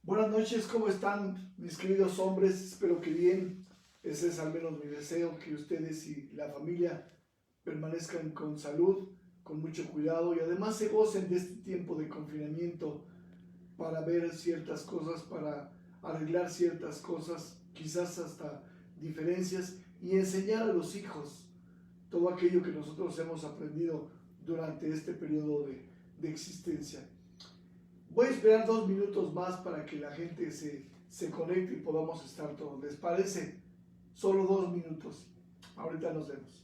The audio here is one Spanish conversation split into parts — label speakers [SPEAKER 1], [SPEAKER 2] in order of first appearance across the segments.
[SPEAKER 1] Buenas noches, ¿cómo están mis queridos hombres? Espero que bien. Ese es al menos mi deseo, que ustedes y la familia permanezcan con salud, con mucho cuidado y además se gocen de este tiempo de confinamiento para ver ciertas cosas, para arreglar ciertas cosas, quizás hasta diferencias y enseñar a los hijos todo aquello que nosotros hemos aprendido durante este periodo de existencia. Voy a esperar 2 minutos más para que la gente se conecte y podamos estar todos. ¿Les parece? Solo 2 minutos. Ahorita nos vemos.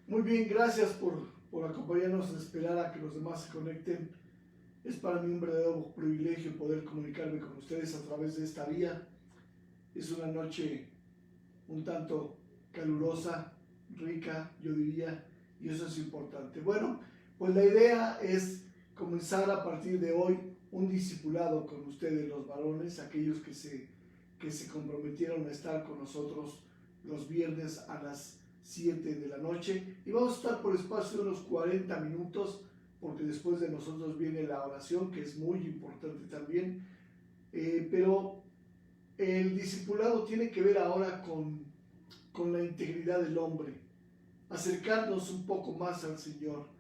[SPEAKER 1] Muy bien, gracias por acompañarnos a esperar a que los demás se conecten. Es para mí un verdadero privilegio poder comunicarme con ustedes a través de esta vía. Es una noche un tanto calurosa, rica, yo diría, y eso es importante. Bueno, pues la idea es comenzar a partir de hoy un discipulado con ustedes, los varones, aquellos que se comprometieron a estar con nosotros los viernes a las 7 de la noche, y vamos a estar por espacio de unos 40 minutos, porque después de nosotros viene la oración, que es muy importante también, pero el discipulado tiene que ver ahora con la integridad del hombre, acercarnos un poco más al Señor,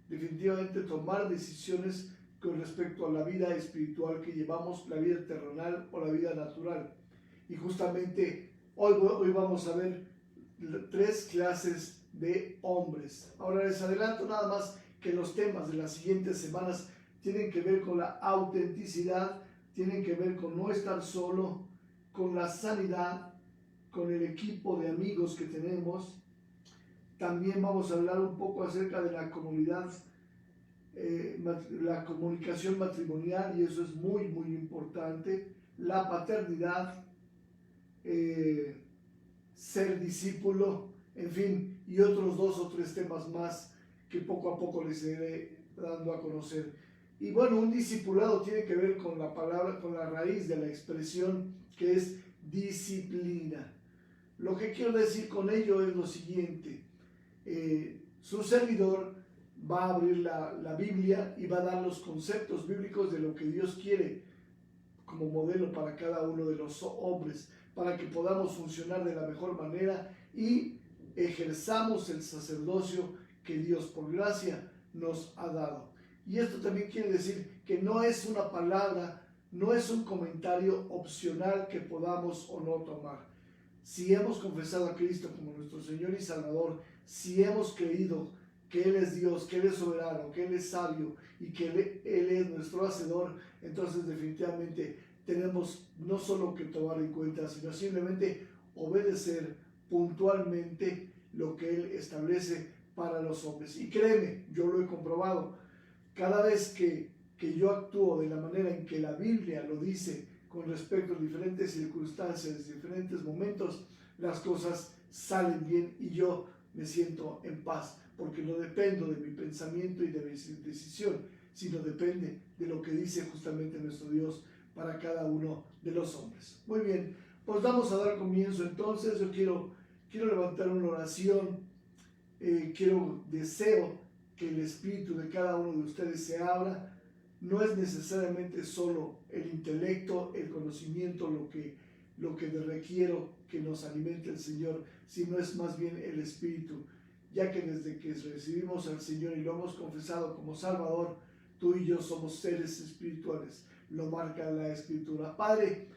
[SPEAKER 1] definitivamente tomar decisiones con respecto a la vida espiritual que llevamos, la vida terrenal o la vida natural. Y justamente hoy vamos a ver 3 clases de hombres. Ahora les adelanto nada más que los temas de las siguientes semanas tienen que ver con la autenticidad, tienen que ver con no estar solo, con la sanidad, con el equipo de amigos que tenemos. También vamos a hablar un poco acerca de la comunidad, la comunicación matrimonial, y eso es muy, muy importante. La paternidad, ser discípulo, en fin, y otros 2 o 3 temas más que poco a poco les iré dando a conocer. Y bueno, un discipulado tiene que ver con la palabra, con la raíz de la expresión, que es disciplina. Lo que quiero decir con ello es lo siguiente: su servidor va a abrir la Biblia y va a dar los conceptos bíblicos de lo que Dios quiere como modelo para cada uno de los hombres, para que podamos funcionar de la mejor manera y ejerzamos el sacerdocio que Dios por gracia nos ha dado. Y esto también quiere decir que no es una palabra, no es un comentario opcional que podamos o no tomar. Si hemos confesado a Cristo como nuestro Señor y Salvador, si hemos creído que Él es Dios, que Él es soberano, que Él es sabio y que Él es nuestro hacedor, entonces definitivamente tenemos no solo que tomar en cuenta, sino simplemente obedecer puntualmente lo que Él establece para los hombres. Y créeme, yo lo he comprobado. Cada vez que yo actúo de la manera en que la Biblia lo dice, con respecto a diferentes circunstancias, diferentes momentos, las cosas salen bien y yo me siento en paz, porque no dependo de mi pensamiento y de mi decisión, sino depende de lo que dice justamente nuestro Dios para cada uno de los hombres. Muy bien, pues vamos a dar comienzo entonces. Yo quiero levantar una oración, deseo que el espíritu de cada uno de ustedes se abra. no es necesariamente solo el intelecto, el conocimiento, lo que requiero que nos alimente el Señor, sino es más bien el Espíritu, ya que desde que recibimos al Señor y lo hemos confesado como Salvador, tú y yo somos seres espirituales, lo marca la Escritura. Padre,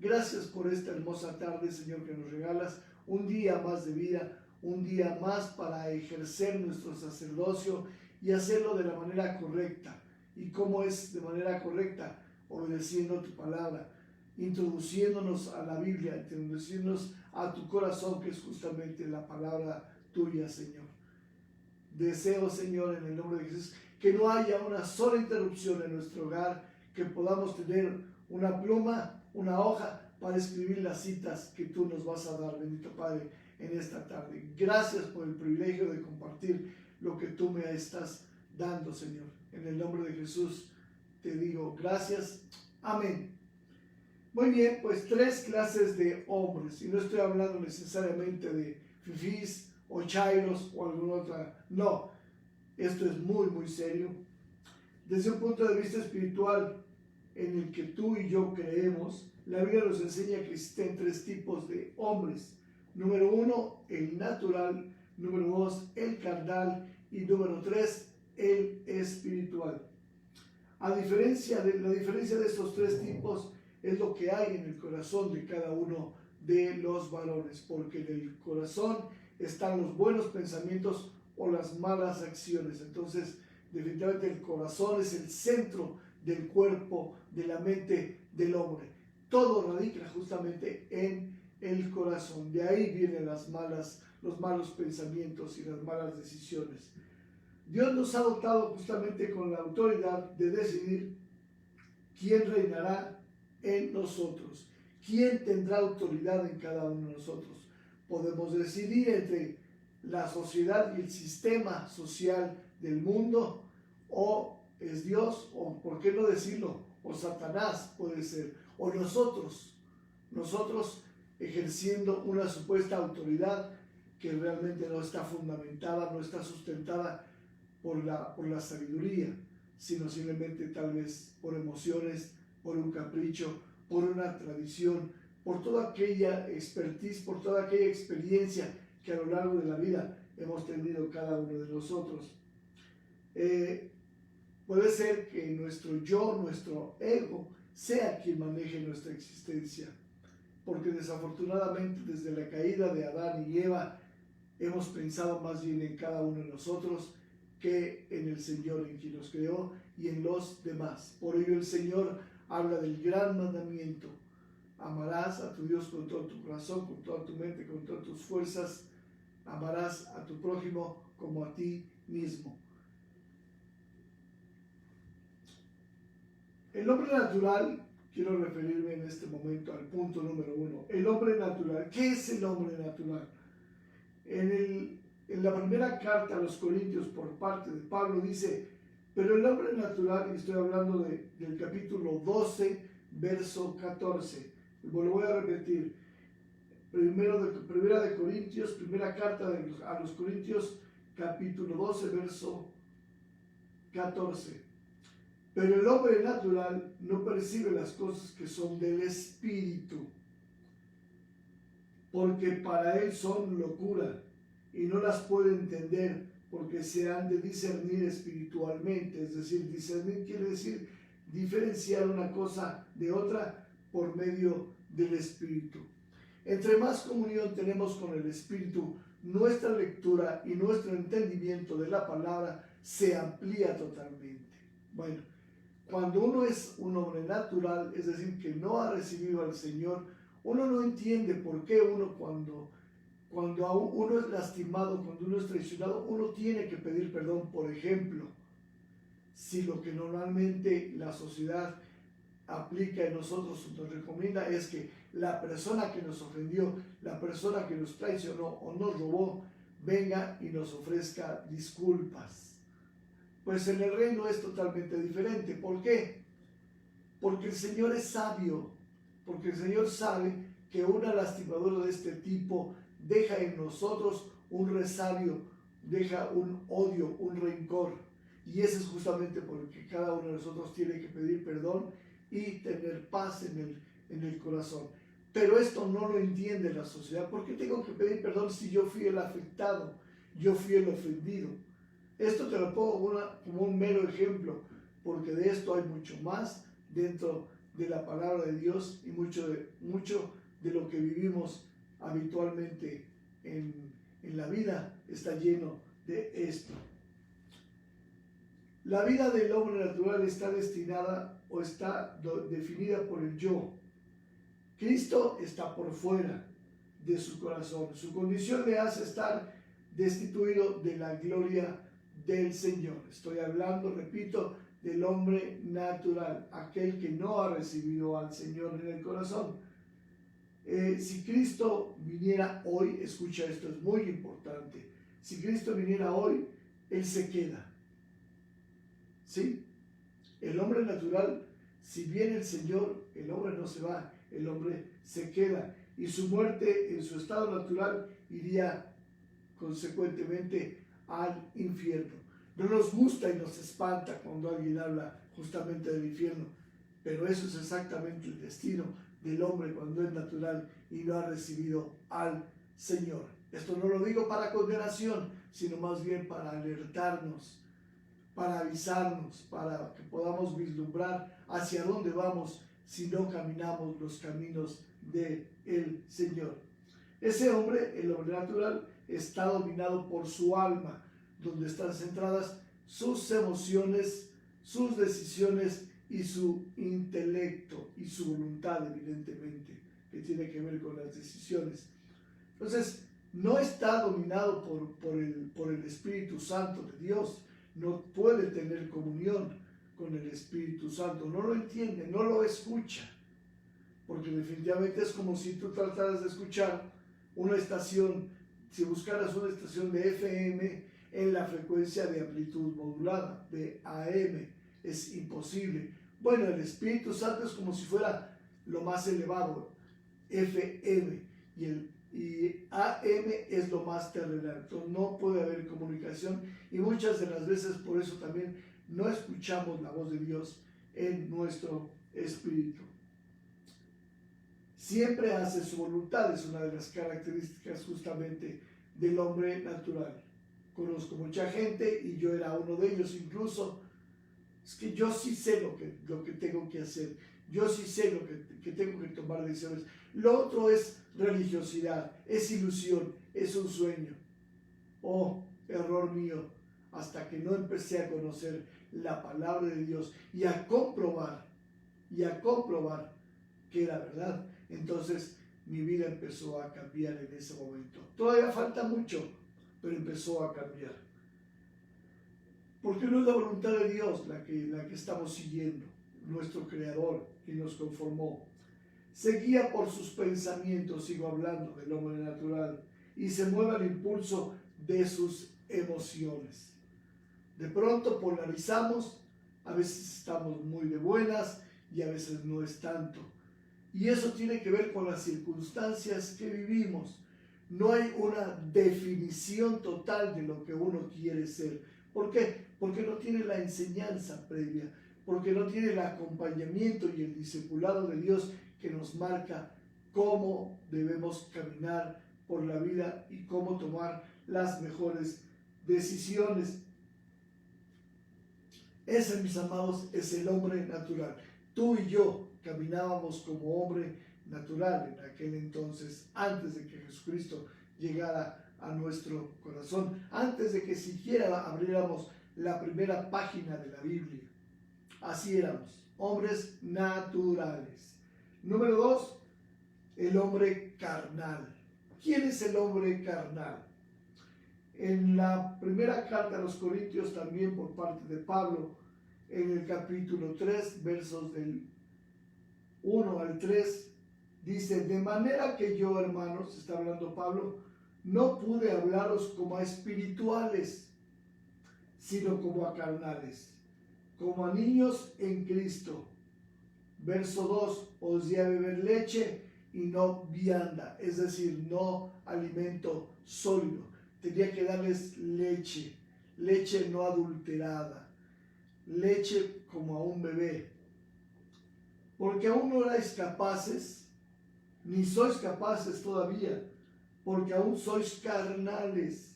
[SPEAKER 1] gracias por esta hermosa tarde, Señor, que nos regalas, un día más de vida, un día más para ejercer nuestro sacerdocio y hacerlo de la manera correcta. ¿Y cómo es de manera correcta? Obedeciendo tu palabra, introduciéndonos a la Biblia, introduciéndonos a tu corazón, que es justamente la palabra tuya, Señor. Deseo, Señor, en el nombre de Jesús, que no haya una sola interrupción en nuestro hogar, que podamos tener una pluma, una hoja para escribir las citas que tú nos vas a dar, bendito Padre, en esta tarde. Gracias por el privilegio de compartir lo que tú me estás dando, Señor. En el nombre de Jesús te digo gracias. Amén. Muy bien, pues 3 clases de hombres, y no estoy hablando necesariamente de fifís o chairos o alguna otra, no, esto es muy, muy serio. Desde un punto de vista espiritual en el que tú y yo creemos, la Biblia nos enseña que existen 3 tipos de hombres. Número 1, el natural. Número 2, el carnal. Y número 3, el espiritual. La diferencia de estos 3 tipos es lo que hay en el corazón de cada uno de los varones, porque en el corazón están los buenos pensamientos o las malas acciones. Entonces, definitivamente el corazón es el centro del cuerpo, de la mente del hombre. Todo radica justamente en el corazón. De ahí vienen los malos pensamientos y las malas decisiones. Dios nos ha dotado justamente con la autoridad de decidir quién reinará en nosotros, quién tendrá autoridad en cada uno de nosotros. Podemos decidir entre la sociedad y el sistema social del mundo, o es Dios, o por qué no decirlo, o Satanás puede ser, o nosotros ejerciendo una supuesta autoridad que realmente no está fundamentada, no está sustentada por la sabiduría, sino simplemente tal vez por emociones, por un capricho, por una tradición, por toda aquella expertise, por toda aquella experiencia que a lo largo de la vida hemos tenido cada uno de nosotros. Puede ser que nuestro yo, nuestro ego, sea quien maneje nuestra existencia, porque desafortunadamente desde la caída de Adán y Eva hemos pensado más bien en cada uno de nosotros que en el Señor, en quien nos creó, y en los demás. Por ello el Señor habla del gran mandamiento: amarás a tu Dios con todo tu corazón, con toda tu mente, con todas tus fuerzas. Amarás a tu prójimo como a ti mismo. El hombre natural, quiero referirme en este momento al punto número 1. El hombre natural. ¿Qué es el hombre natural? En la primera carta a los Corintios por parte de Pablo dice: pero el hombre natural, y estoy hablando del capítulo 12, verso 14. Lo voy a repetir. Primera de Corintios, primera carta a los Corintios, capítulo 12, verso 14. Pero el hombre natural no percibe las cosas que son del Espíritu, porque para él son locura, y no las puede entender, porque se han de discernir espiritualmente. Es decir, discernir quiere decir diferenciar una cosa de otra por medio del Espíritu. Entre más comunión tenemos con el Espíritu, nuestra lectura y nuestro entendimiento de la palabra se amplía totalmente. Bueno, cuando uno es un hombre natural, es decir, que no ha recibido al Señor, uno no entiende por qué cuando uno es lastimado, cuando uno es traicionado, uno tiene que pedir perdón. Por ejemplo, si lo que normalmente la sociedad aplica en nosotros o nos recomienda es que la persona que nos ofendió, la persona que nos traicionó o nos robó, venga y nos ofrezca disculpas. Pues en el reino es totalmente diferente. ¿Por qué? Porque el Señor es sabio, porque el Señor sabe que una lastimadura de este tipo deja en nosotros un resabio, deja un odio, un rencor. Y ese es justamente porque cada uno de nosotros tiene que pedir perdón y tener paz en el corazón. Pero esto no lo entiende la sociedad. ¿Por qué tengo que pedir perdón si yo fui el afectado? Yo fui el ofendido. Esto te lo pongo como un mero ejemplo, porque de esto hay mucho más dentro de la palabra de Dios y mucho de lo que vivimos habitualmente en la vida está lleno de esto. La vida del hombre natural está destinada o está definida por el yo. Cristo está por fuera de su corazón. Su condición le hace estar destituido de la gloria del Señor. Estoy hablando, repito, del hombre natural, aquel que no ha recibido al Señor en el corazón. Si Cristo viniera hoy, escucha esto, es muy importante. Si Cristo viniera hoy, Él se queda. ¿Sí? El hombre natural, si viene el Señor, el hombre no se va, el hombre se queda. Y su muerte en su estado natural iría consecuentemente al infierno. No nos gusta y nos espanta cuando alguien habla justamente del infierno, pero eso es exactamente el destino del hombre cuando es natural y no ha recibido al Señor. Esto no lo digo para condenación, sino más bien para alertarnos, para avisarnos, para que podamos vislumbrar hacia dónde vamos si no caminamos los caminos del Señor. Ese hombre, el hombre natural, está dominado por su alma, donde están centradas sus emociones, sus decisiones y su intelecto y su voluntad, evidentemente, que tiene que ver con las decisiones. Entonces, no está dominado por el Espíritu Santo de Dios, no puede tener comunión con el Espíritu Santo, no lo entiende, no lo escucha, porque definitivamente es como si tú trataras de escuchar una estación, si buscaras una estación de FM en la frecuencia de amplitud modulada, de AM, es imposible. Bueno, el Espíritu Santo es como si fuera lo más elevado, FM, y AM es lo más terrenal. Entonces no puede haber comunicación y muchas de las veces por eso también no escuchamos la voz de Dios en nuestro espíritu. Siempre hace su voluntad, es una de las características justamente del hombre natural. Conozco mucha gente y yo era uno de ellos incluso. Es que yo sí sé lo que tengo que hacer, yo sí sé lo que tengo que tomar decisiones. Lo otro es religiosidad, es ilusión, es un sueño. Oh, error mío, hasta que no empecé a conocer la palabra de Dios y a comprobar que era verdad. Entonces mi vida empezó a cambiar en ese momento. Todavía falta mucho, pero empezó a cambiar. Porque no es la voluntad de Dios la que estamos siguiendo, nuestro Creador que nos conformó. Se guía por sus pensamientos, sigo hablando del hombre natural, y se mueve al impulso de sus emociones. De pronto polarizamos, a veces estamos muy de buenas y a veces no es tanto. Y eso tiene que ver con las circunstancias que vivimos. No hay una definición total de lo que uno quiere ser. ¿Por qué? Porque no tiene la enseñanza previa, porque no tiene el acompañamiento y el discipulado de Dios que nos marca cómo debemos caminar por la vida y cómo tomar las mejores decisiones. Ese, mis amados, es el hombre natural. Tú y yo caminábamos como hombre natural en aquel entonces, antes de que Jesucristo llegara a nuestro corazón, antes de que siquiera abriéramos la primera página de la Biblia. Así éramos, hombres naturales. Número 2, el hombre carnal. ¿Quién es el hombre carnal? En la primera carta a los Corintios, también por parte de Pablo, en el capítulo 3, versos del 1 al 3, dice: de manera que yo, hermanos, está hablando Pablo, no pude hablaros como a espirituales, sino como a carnales, como a niños en Cristo. Verso 2, os di a beber leche y no vianda, es decir, no alimento sólido. Tenía que darles leche, leche no adulterada, leche como a un bebé, porque aún no erais capaces, ni sois capaces todavía, porque aún sois carnales,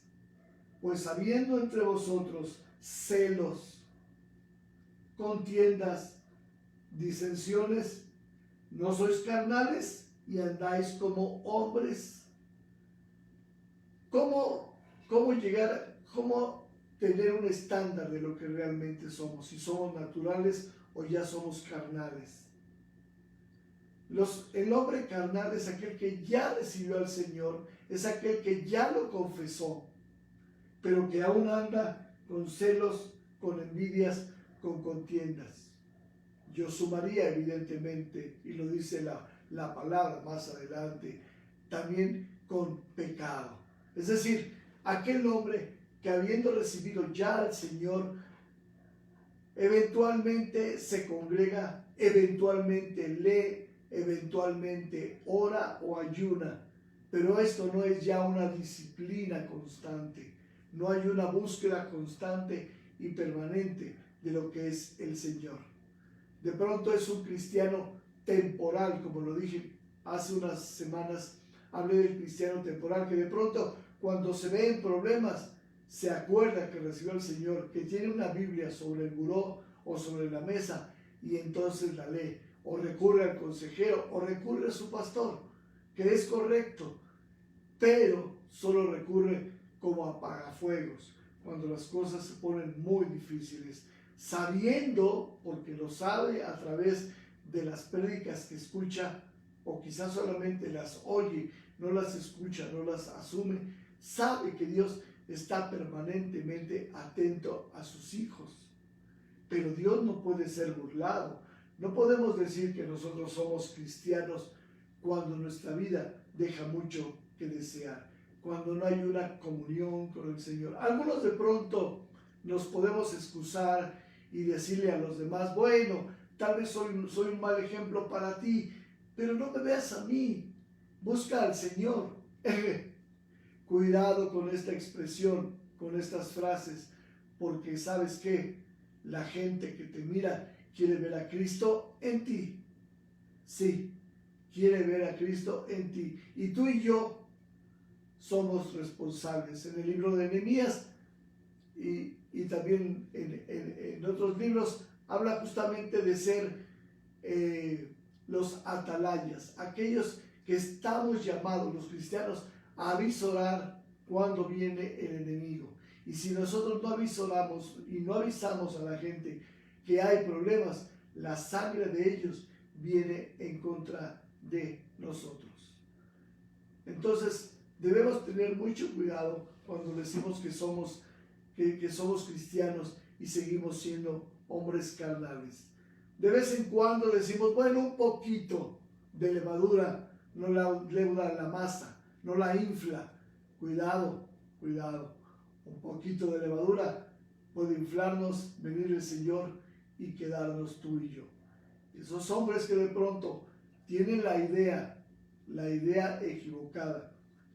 [SPEAKER 1] pues habiendo entre vosotros celos, contiendas, disensiones, no sois carnales y andáis como hombres. ¿Cómo llegar, cómo tener un estándar de lo que realmente somos? Si somos naturales o ya somos carnales. El hombre carnal es aquel que ya recibió al Señor, es aquel que ya lo confesó, pero que aún anda con celos, con envidias, con contiendas. Yo sumaría evidentemente, y lo dice la palabra más adelante, también con pecado. Es decir, aquel hombre que habiendo recibido ya al Señor, eventualmente se congrega, eventualmente lee, eventualmente ora o ayuna, pero esto no es ya una disciplina constante, no hay una búsqueda constante y permanente de lo que es el Señor. De pronto es un cristiano temporal, como lo dije hace unas semanas, hablé del cristiano temporal, que de pronto cuando se ve en problemas, se acuerda que recibió al Señor, que tiene una Biblia sobre el buró o sobre la mesa y entonces la lee, o recurre al consejero, o recurre a su pastor, que es correcto, pero solo recurre como apagafuegos, cuando las cosas se ponen muy difíciles, sabiendo, porque lo sabe a través de las prédicas que escucha, o quizás solamente las oye, no las escucha, no las asume, sabe que Dios está permanentemente atento a sus hijos. Pero Dios no puede ser burlado. No podemos decir que nosotros somos cristianos cuando nuestra vida deja mucho que desear, cuando no hay una comunión con el Señor. Algunos de pronto nos podemos excusar y decirle a los demás, bueno, tal vez soy un mal ejemplo para ti, pero no me veas a mí, busca al Señor. Cuidado con esta expresión, con estas frases, porque ¿sabes qué? La gente que te mira quiere ver a Cristo en ti. Sí, quiere ver a Cristo en ti. Y tú y yo somos responsables. En el libro de Nehemías y también en otros libros habla justamente de ser los atalayas, aquellos que estamos llamados, los cristianos, a avisorar cuando viene el enemigo. Y si nosotros no avisoramos y no avisamos a la gente que hay problemas, la sangre de ellos viene en contra de nosotros. Entonces debemos tener mucho cuidado cuando decimos que somos cristianos y seguimos siendo hombres carnales. De vez en cuando decimos, bueno, un poquito de levadura no leuda la masa, no la infla. Cuidado, cuidado. Un poquito de levadura puede inflarnos, venir el Señor y quedarnos tú y yo. Esos hombres que de pronto tienen la idea equivocada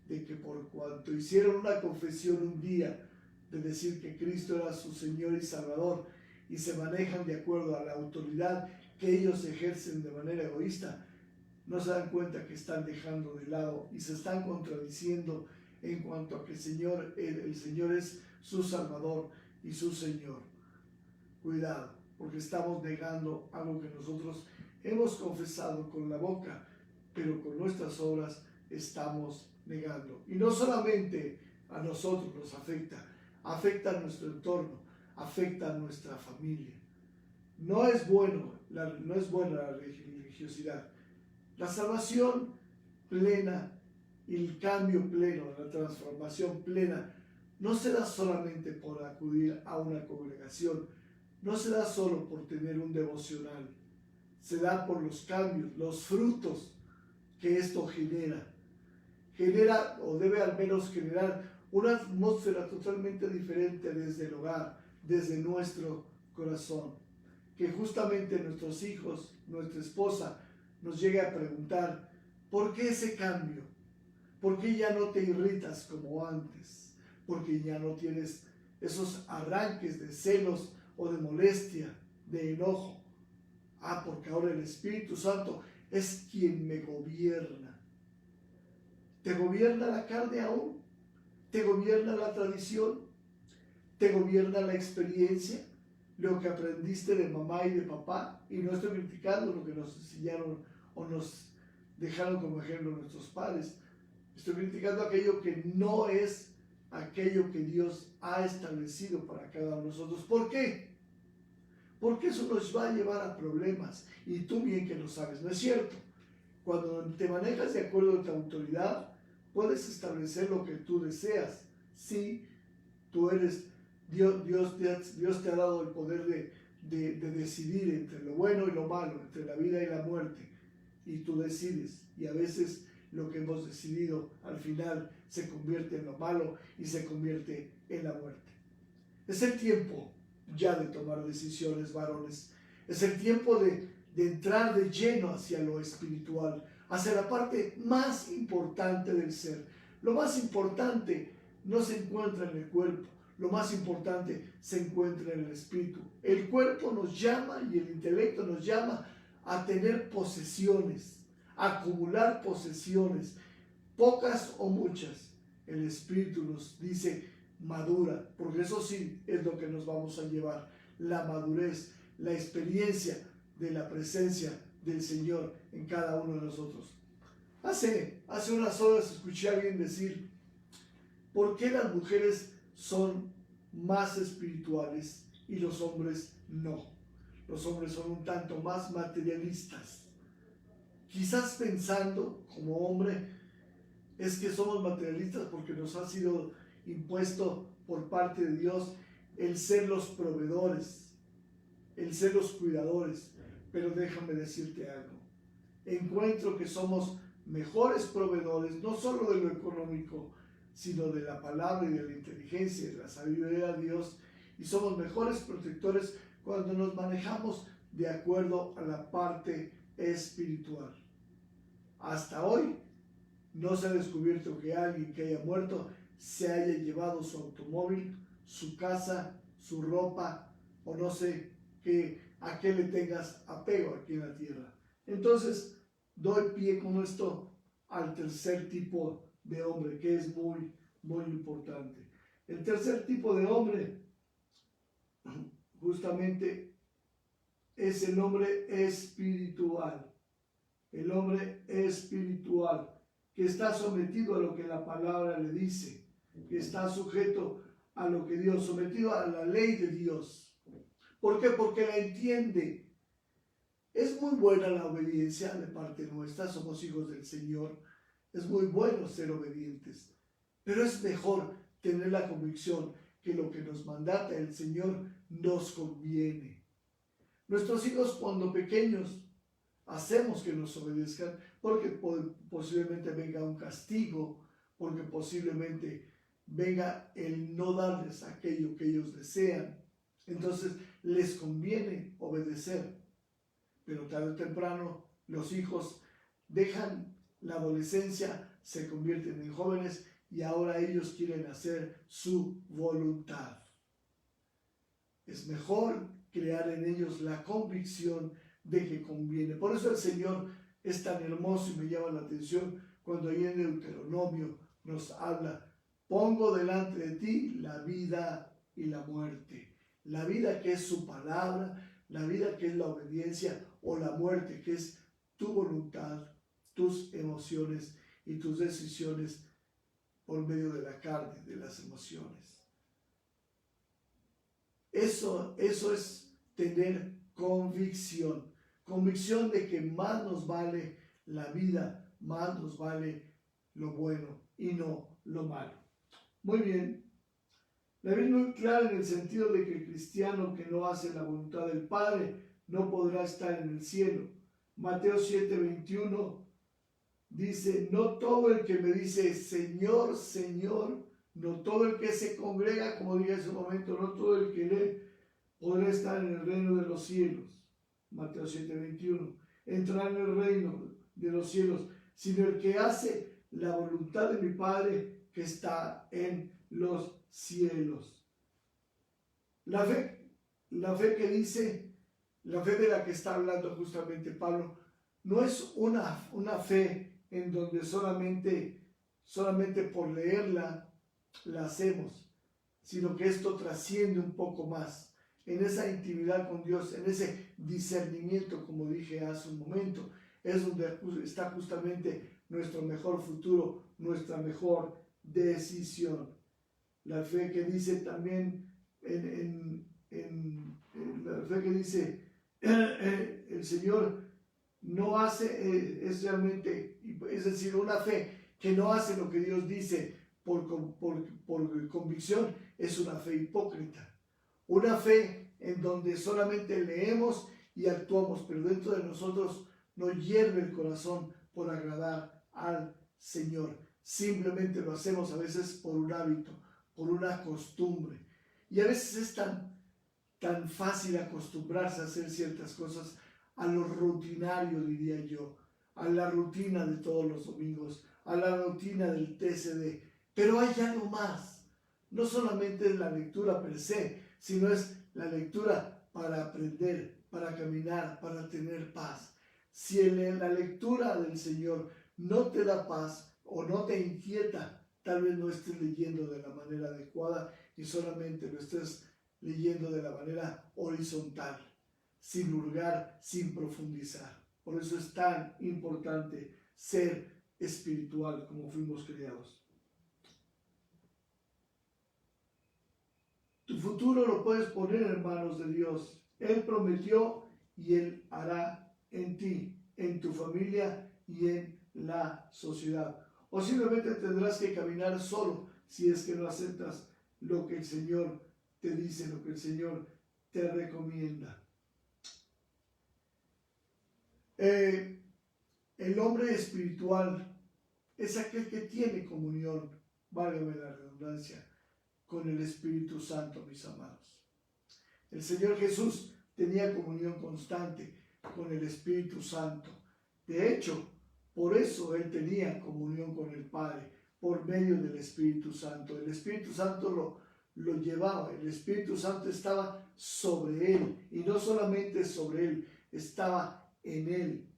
[SPEAKER 1] de que por cuanto hicieron una confesión un día de decir que Cristo era su Señor y Salvador y se manejan de acuerdo a la autoridad que ellos ejercen de manera egoísta, no se dan cuenta que están dejando de lado y se están contradiciendo en cuanto a que el Señor es su Salvador y su Señor. Cuidado, porque estamos negando algo que nosotros hemos confesado con la boca, pero con nuestras obras estamos negando. Y no solamente a nosotros nos afecta a nuestro entorno, afecta a nuestra familia. No es buena la religiosidad. La salvación plena y el cambio pleno, la transformación plena, no se da solamente por acudir a una congregación, no se da solo por tener un devocional, se da por los cambios, los frutos que esto genera o debe al menos generar una atmósfera totalmente diferente desde el hogar, desde nuestro corazón. Que justamente nuestros hijos, nuestra esposa, nos llegue a preguntar, ¿por qué ese cambio? ¿Por qué ya no te irritas como antes? ¿Por qué ya no tienes esos arranques de celos o de molestia, de enojo. Porque ahora el Espíritu Santo es quien me gobierna. ¿Te gobierna la carne aún? ¿Te gobierna la tradición? ¿Te gobierna la experiencia? Lo que aprendiste de mamá y de papá. Y no estoy criticando lo que nos enseñaron o nos dejaron como ejemplo nuestros padres. Estoy criticando aquello que no es aquello que Dios ha establecido para cada uno de nosotros. ¿Por qué? Porque eso nos va a llevar a problemas. Y tú bien que lo sabes, ¿no es cierto? Cuando te manejas de acuerdo a tu autoridad, puedes establecer lo que tú deseas. Sí, tú eres, Dios te ha dado el poder de decidir entre lo bueno y lo malo, entre la vida y la muerte. Y tú decides. Y a veces lo que hemos decidido al final se convierte en lo malo y se convierte en la muerte. Es el tiempo ya de tomar decisiones, varones. Es el tiempo de entrar de lleno hacia lo espiritual, hacia la parte más importante del ser. Lo más importante no se encuentra en el cuerpo, lo más importante se encuentra en el espíritu. El cuerpo nos llama y el intelecto nos llama a tener posesiones, a acumular posesiones, pocas o muchas. El espíritu nos dice madura, porque eso sí es lo que nos vamos a llevar, la madurez, la experiencia de la presencia del Señor en cada uno de nosotros. Hace unas horas escuché a alguien decir, ¿por qué las mujeres son más espirituales y los hombres no? Los hombres son un tanto más materialistas. Quizás pensando como hombre es que somos materialistas porque nos ha sido impuesto por parte de Dios el ser los proveedores, el ser los cuidadores. Pero déjame decirte algo. Encuentro que somos mejores proveedores, no solo de lo económico, sino de la palabra y de la inteligencia y de la sabiduría de Dios. Y somos mejores protectores cuando nos manejamos de acuerdo a la parte espiritual. Hasta hoy no se ha descubierto que alguien que haya muerto se haya llevado su automóvil, su casa, su ropa o no sé a qué le tengas apego aquí en la tierra. Entonces doy pie con esto al tercer tipo de hombre, que es muy, muy importante. El tercer tipo de hombre justamente es el hombre espiritual. El hombre espiritual, que está sometido a lo que la palabra le dice, que está sujeto a lo que Dios, sometido a la ley de Dios. ¿Por qué? Porque la entiende. Es muy buena la obediencia de parte nuestra, somos hijos del Señor. Es muy bueno ser obedientes, pero es mejor tener la convicción que lo que nos mandata el Señor nos conviene. Nuestros hijos cuando pequeños hacemos que nos obedezcan porque posiblemente venga un castigo, porque posiblemente venga el no darles aquello que ellos desean. Entonces les conviene obedecer, pero tarde o temprano los hijos dejan la adolescencia, se convierten en jóvenes y ahora ellos quieren hacer su voluntad. Es mejor crear en ellos la convicción de que conviene. Por eso el Señor es tan hermoso y me llama la atención cuando ahí en Deuteronomio nos habla, pongo delante de ti la vida y la muerte. La vida que es su palabra, la vida que es la obediencia o la muerte que es tu voluntad, tus emociones y tus decisiones por medio de la carne, de las emociones. Eso es tener convicción. Convicción de que más nos vale la vida, más nos vale lo bueno y no lo malo. Muy bien. La Biblia es muy clara en el sentido de que el cristiano que no hace la voluntad del Padre no podrá estar en el cielo. Mateo 7:21 dice, no todo el que me dice Señor, Señor, no todo el que se congrega, como dije hace un momento, no todo el que lee podrá estar en el reino de los cielos. Mateo 7:21. Entrar en el reino de los cielos, sino el que hace la voluntad de mi Padre que está en los cielos. La la fe que dice, la fe de la que está hablando justamente Pablo, no es una fe en donde solamente por leerla la hacemos, sino que esto trasciende un poco más, en esa intimidad con Dios, en ese discernimiento, como dije hace un momento, es donde está justamente nuestro mejor futuro, nuestra mejor decisión. La fe que dice también, la fe que dice, el Señor no hace, es realmente, es decir, una fe que no hace lo que Dios dice por convicción, es una fe hipócrita. Una fe en donde solamente leemos y actuamos, pero dentro de nosotros no hierve el corazón por agradar al Señor. Simplemente lo hacemos a veces por un hábito, por una costumbre. Y a veces es tan fácil acostumbrarse a hacer ciertas cosas, a lo rutinario, diría yo, a la rutina de todos los domingos, a la rutina del TCD. Pero hay algo más. No solamente es la lectura per se, sino es la lectura para aprender, para caminar, para tener paz. Si en la lectura del Señor no te da paz o no te inquieta, tal vez no estés leyendo de la manera adecuada y solamente lo estés leyendo de la manera horizontal, sin hurgar, sin profundizar. Por eso es tan importante ser espiritual como fuimos creados. Tu futuro lo puedes poner en manos de Dios. Él prometió y Él hará en ti, en tu familia y en la sociedad. O simplemente tendrás que caminar solo si es que no aceptas lo que el Señor te dice, lo que el Señor te recomienda. El hombre espiritual es aquel que tiene comunión, válgame la redundancia, con el Espíritu Santo, mis amados. El Señor Jesús tenía comunión constante con el Espíritu Santo. De hecho, por eso Él tenía comunión con el Padre, por medio del Espíritu Santo. El Espíritu Santo lo llevaba, el Espíritu Santo estaba sobre Él, y no solamente sobre Él, estaba en Él.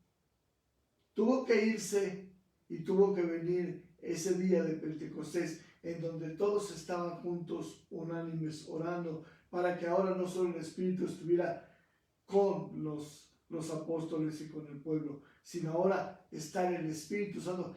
[SPEAKER 1] Tuvo que irse y tuvo que venir ese día de Pentecostés, en donde todos estaban juntos, unánimes, orando, para que ahora no solo el Espíritu estuviera con los apóstoles y con el pueblo, sino ahora estar el Espíritu Santo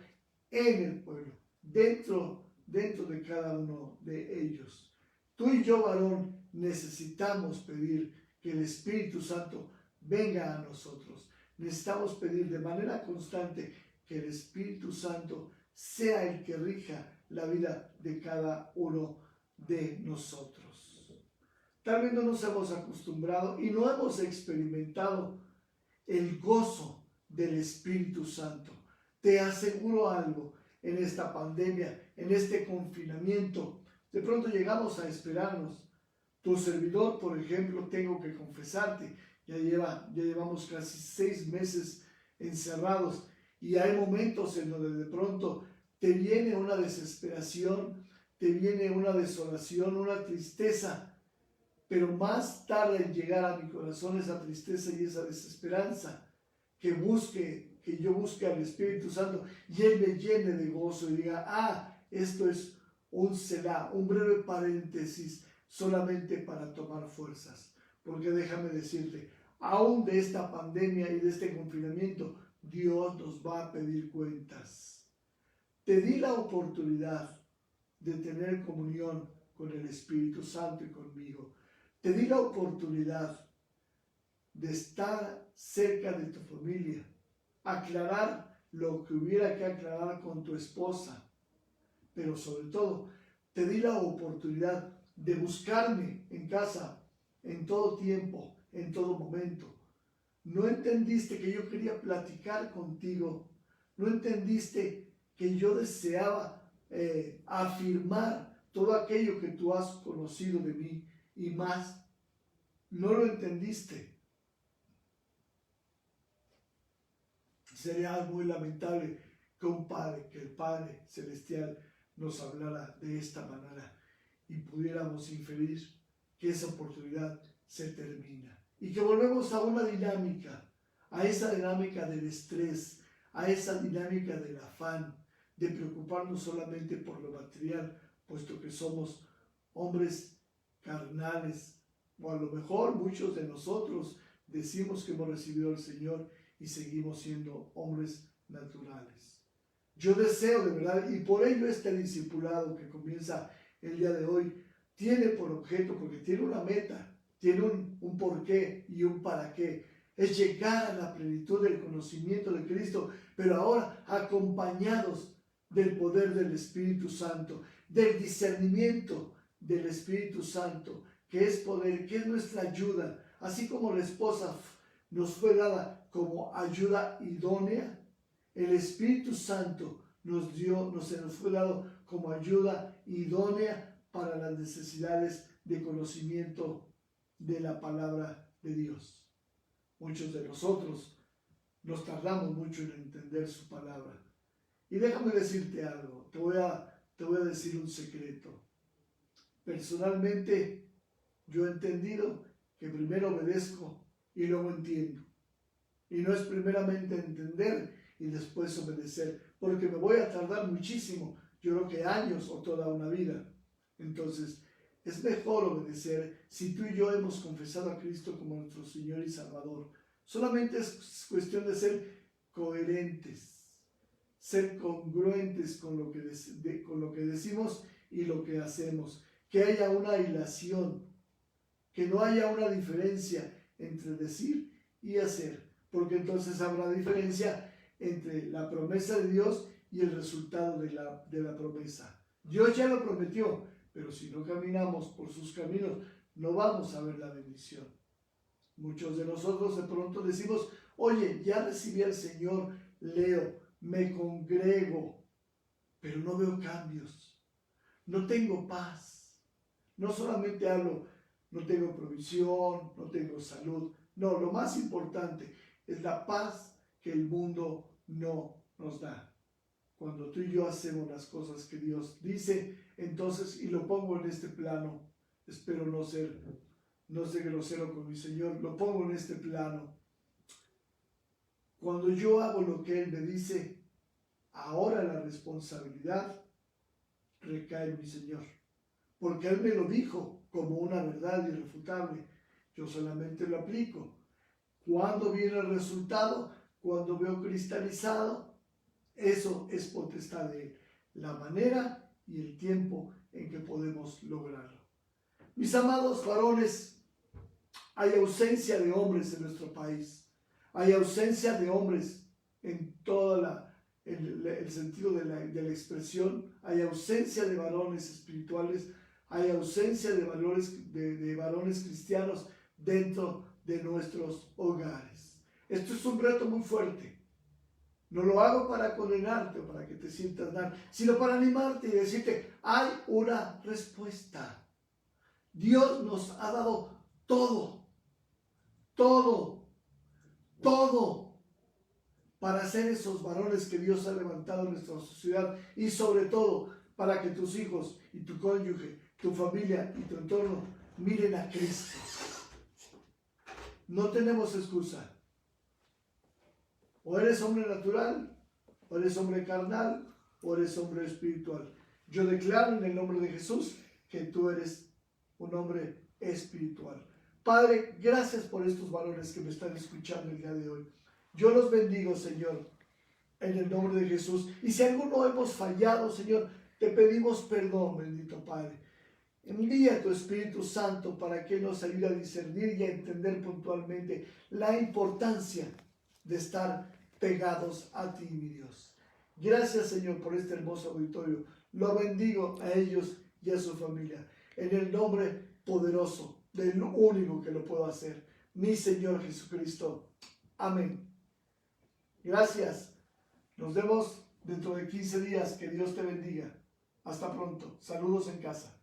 [SPEAKER 1] en el pueblo, dentro de cada uno de ellos. Tú y yo, varón, necesitamos pedir que el Espíritu Santo venga a nosotros. Necesitamos pedir de manera constante que el Espíritu Santo sea el que rija la vida de cada uno de nosotros. Tal vez no nos hemos acostumbrado y no hemos experimentado el gozo del Espíritu Santo. Te aseguro algo, en esta pandemia, en este confinamiento, de pronto llegamos a esperarnos. Tu servidor, por ejemplo, tengo que confesarte, ya llevamos casi 6 meses encerrados y hay momentos en donde de pronto te viene una desesperación, te viene una desolación, una tristeza, pero más tarde en llegar a mi corazón esa tristeza y esa desesperanza, que yo busque al Espíritu Santo y Él me llene de gozo y diga, esto es un Selah, un breve paréntesis, solamente para tomar fuerzas. Porque déjame decirte, aún de esta pandemia y de este confinamiento, Dios nos va a pedir cuentas. Te di la oportunidad de tener comunión con el Espíritu Santo y conmigo. Te di la oportunidad de estar cerca de tu familia, aclarar lo que hubiera que aclarar con tu esposa, pero sobre todo, te di la oportunidad de buscarme en casa, en todo tiempo, en todo momento. No entendiste que yo quería platicar contigo, no entendiste que yo deseaba afirmar todo aquello que tú has conocido de mí y más. No lo entendiste. Sería muy lamentable que el Padre Celestial nos hablara de esta manera y pudiéramos inferir que esa oportunidad se termina. Y que volvemos a una dinámica, a esa dinámica del estrés, a esa dinámica del afán, de preocuparnos solamente por lo material, puesto que somos hombres carnales, o a lo mejor muchos de nosotros decimos que hemos recibido al Señor y seguimos siendo hombres naturales. Yo deseo de verdad, y por ello este discipulado que comienza el día de hoy, tiene por objeto, porque tiene una meta, tiene un porqué y un para qué, es llegar a la plenitud del conocimiento de Cristo, pero ahora acompañados del poder del Espíritu Santo, del discernimiento del Espíritu Santo, que es poder, que es nuestra ayuda, así como la esposa nos fue dada como ayuda idónea, el Espíritu Santo nos fue dado como ayuda idónea para las necesidades de conocimiento de la palabra de Dios. Muchos de nosotros nos tardamos mucho en entender su palabra. Y déjame decirte algo, te voy a decir un secreto. Personalmente, yo he entendido que primero obedezco y luego entiendo. Y no es primeramente entender y después obedecer, porque me voy a tardar muchísimo, yo creo que años o toda una vida. Entonces, es mejor obedecer si tú y yo hemos confesado a Cristo como nuestro Señor y Salvador. Solamente es cuestión de ser coherentes, ser congruentes con lo que decimos y lo que hacemos. Que haya una hilación, que no haya una diferencia entre decir y hacer, porque entonces habrá diferencia entre la promesa de Dios y el resultado de la promesa. Dios ya lo prometió, pero si no caminamos por sus caminos, no vamos a ver la bendición. Muchos de nosotros de pronto decimos, oye, ya recibí al Señor, leo, me congrego, pero no veo cambios, no tengo paz. No solamente hablo, no tengo provisión, no tengo salud. No, lo más importante es la paz que el mundo no nos da. Cuando tú y yo hacemos las cosas que Dios dice, entonces, y lo pongo en este plano, espero no ser grosero con mi Señor, lo pongo en este plano. Cuando yo hago lo que Él me dice, ahora la responsabilidad recae en mi Señor. Porque Él me lo dijo como una verdad irrefutable. Yo solamente lo aplico. ¿Cuándo viene el resultado? Cuando veo cristalizado, eso es potestad de Él. La manera y el tiempo en que podemos lograrlo. Mis amados varones, hay ausencia de hombres en nuestro país. Hay ausencia de hombres en todo el sentido de la expresión. Hay ausencia de varones espirituales. Hay ausencia de varones cristianos dentro de nuestros hogares. Esto es un reto muy fuerte. No lo hago para condenarte o para que te sientas mal, sino para animarte y decirte, hay una respuesta. Dios nos ha dado todo, todo, todo para ser esos varones que Dios ha levantado en nuestra sociedad y sobre todo para que tus hijos y tu cónyuge, tu familia y tu entorno miren a Cristo. No tenemos excusa. O eres hombre natural, o eres hombre carnal, o eres hombre espiritual. Yo declaro en el nombre de Jesús que tú eres un hombre espiritual. Padre, gracias por estos valores que me están escuchando el día de hoy. Yo los bendigo, Señor, en el nombre de Jesús. Y si alguno hemos fallado, Señor, te pedimos perdón, bendito Padre. Envía tu Espíritu Santo para que nos ayude a discernir y a entender puntualmente la importancia de estar pegados a ti, mi Dios. Gracias, Señor, por este hermoso auditorio. Lo bendigo a ellos y a su familia. En el nombre poderoso del único que lo puedo hacer, mi Señor Jesucristo. Amén. Gracias. Nos vemos dentro de 15 días. Que Dios te bendiga. Hasta pronto. Saludos en casa.